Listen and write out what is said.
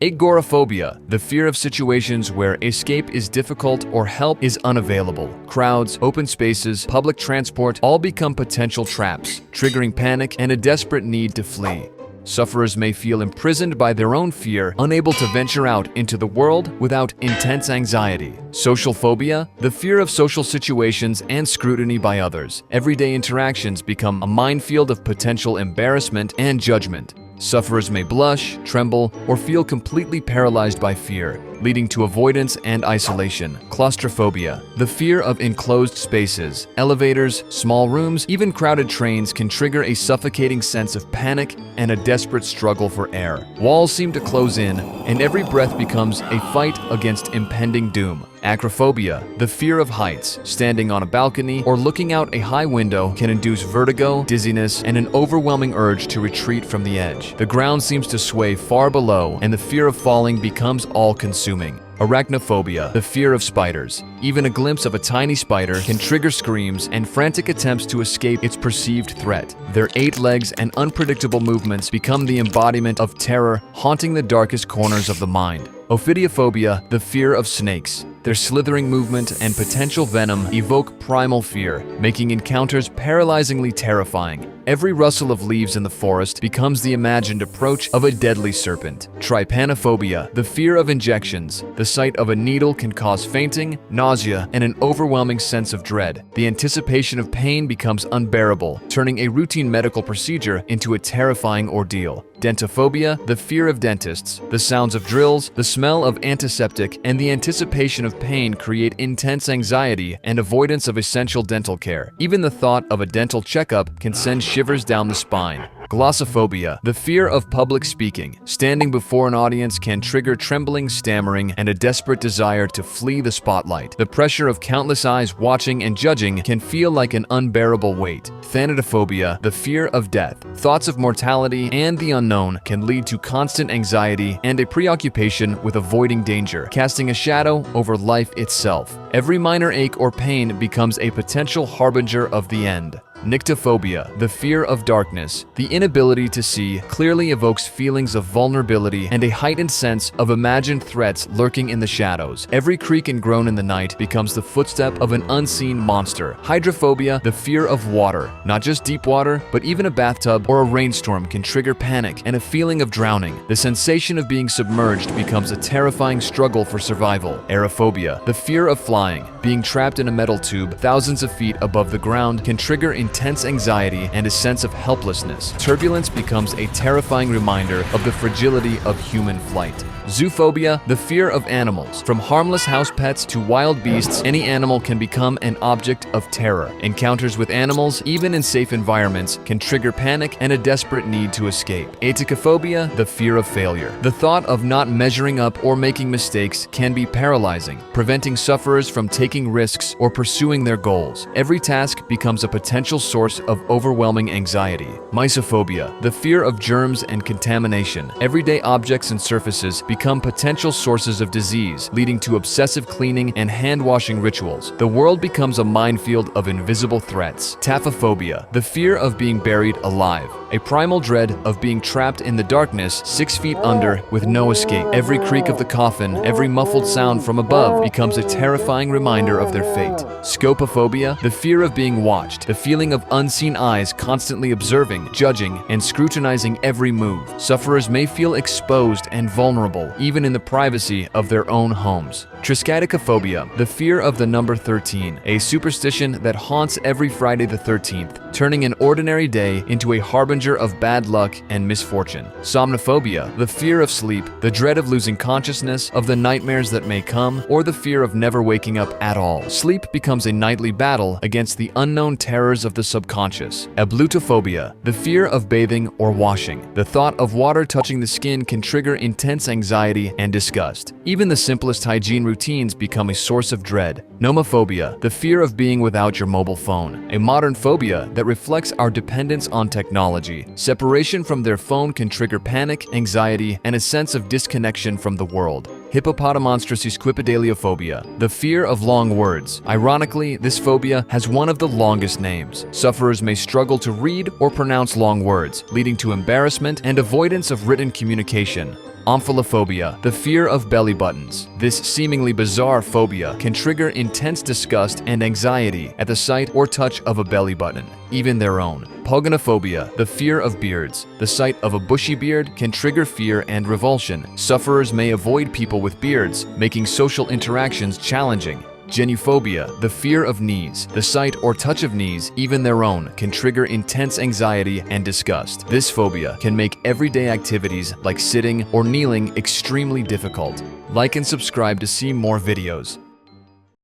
Agoraphobia, the fear of situations where escape is difficult or help is unavailable. Crowds, open spaces, public transport all become potential traps, triggering panic and a desperate need to flee. Sufferers may feel imprisoned by their own fear, unable to venture out into the world without intense anxiety. Social phobia, the fear of social situations and scrutiny by others. Everyday interactions become a minefield of potential embarrassment and judgment. Sufferers may blush, tremble, or feel completely paralyzed by fear, leading to avoidance and isolation. Claustrophobia, the fear of enclosed spaces. Elevators, small rooms, even crowded trains can trigger a suffocating sense of panic and a desperate struggle for air. Walls seem to close in, and every breath becomes a fight against impending doom. Acrophobia, the fear of heights. Standing on a balcony or looking out a high window can induce vertigo, dizziness, and an overwhelming urge to retreat from the edge. The ground seems to sway far below, and the fear of falling becomes all-consuming. Arachnophobia, the fear of spiders. Even a glimpse of a tiny spider can trigger screams and frantic attempts to escape its perceived threat. Their 8 legs and unpredictable movements become the embodiment of terror, haunting the darkest corners of the mind. Ophidiophobia, the fear of snakes. Their slithering movement and potential venom evoke primal fear, making encounters paralyzingly terrifying. Every rustle of leaves in the forest becomes the imagined approach of a deadly serpent. Trypanophobia, the fear of injections. The sight of a needle can cause fainting, nausea, and an overwhelming sense of dread. The anticipation of pain becomes unbearable, turning a routine medical procedure into a terrifying ordeal. Dentophobia, the fear of dentists. The sounds of drills, the smell of antiseptic, and the anticipation of pain create intense anxiety and avoidance of essential dental care. Even the thought of a dental checkup can send shivers down the spine. Glossophobia, the fear of public speaking. Standing before an audience can trigger trembling, stammering, and a desperate desire to flee the spotlight. The pressure of countless eyes watching and judging can feel like an unbearable weight. Thanatophobia, the fear of death. Thoughts of mortality and the unknown can lead to constant anxiety and a preoccupation with avoiding danger, casting a shadow over life itself. Every minor ache or pain becomes a potential harbinger of the end. Nyctophobia, the fear of darkness. The inability to see clearly evokes feelings of vulnerability and a heightened sense of imagined threats lurking in the shadows. Every creak and groan in the night becomes the footstep of an unseen monster. Hydrophobia, the fear of water. Not just deep water, but even a bathtub or a rainstorm can trigger panic and a feeling of drowning. The sensation of being submerged becomes a terrifying struggle for survival. Aerophobia, the fear of flying. Being trapped in a metal tube thousands of feet above the ground can trigger intense anxiety and a sense of helplessness. Turbulence becomes a terrifying reminder of the fragility of human flight. Zoophobia, the fear of animals. From harmless house pets to wild beasts, any animal can become an object of terror. Encounters with animals, even in safe environments, can trigger panic and a desperate need to escape. Atychiphobia, the fear of failure. The thought of not measuring up or making mistakes can be paralyzing, preventing sufferers from taking risks or pursuing their goals. Every task becomes a potential source of overwhelming anxiety. Mysophobia, the fear of germs and contamination. Everyday objects and surfaces become potential sources of disease, leading to obsessive cleaning and hand-washing rituals. The world becomes a minefield of invisible threats. Taphophobia, the fear of being buried alive. A primal dread of being trapped in the darkness 6 feet under with no escape. Every creak of the coffin, every muffled sound from above becomes a terrifying reminder of their fate. Scopophobia, the fear of being watched. The feeling of unseen eyes constantly observing, judging, and scrutinizing every move. Sufferers may feel exposed and vulnerable, even in the privacy of their own homes. Triskaidekaphobia, the fear of the number 13, a superstition that haunts every Friday the 13th, turning an ordinary day into a harbinger of bad luck and misfortune. Somnophobia, the fear of sleep, the dread of losing consciousness, of the nightmares that may come, or the fear of never waking up at all. Sleep becomes a nightly battle against the unknown terrors of the subconscious. Ablutophobia, the fear of bathing or washing. The thought of water touching the skin can trigger intense anxiety and disgust. Even the simplest hygiene routines become a source of dread. Nomophobia, the fear of being without your mobile phone, a modern phobia that reflects our dependence on technology. Separation from their phone can trigger panic, anxiety, and a sense of disconnection from the world. Hippopotamonstrosesquipedaliophobia, the fear of long words. Ironically, this phobia has one of the longest names. Sufferers may struggle to read or pronounce long words, leading to embarrassment and avoidance of written communication. Omphallophobia, the fear of belly buttons. This seemingly bizarre phobia can trigger intense disgust and anxiety at the sight or touch of a belly button, even their own. Pogonophobia, the fear of beards. The sight of a bushy beard can trigger fear and revulsion. Sufferers may avoid people with beards, making social interactions challenging. Geniophobia, the fear of knees. The sight or touch of knees, even their own, can trigger intense anxiety and disgust. This phobia can make everyday activities like sitting or kneeling extremely difficult. Like and subscribe to see more videos.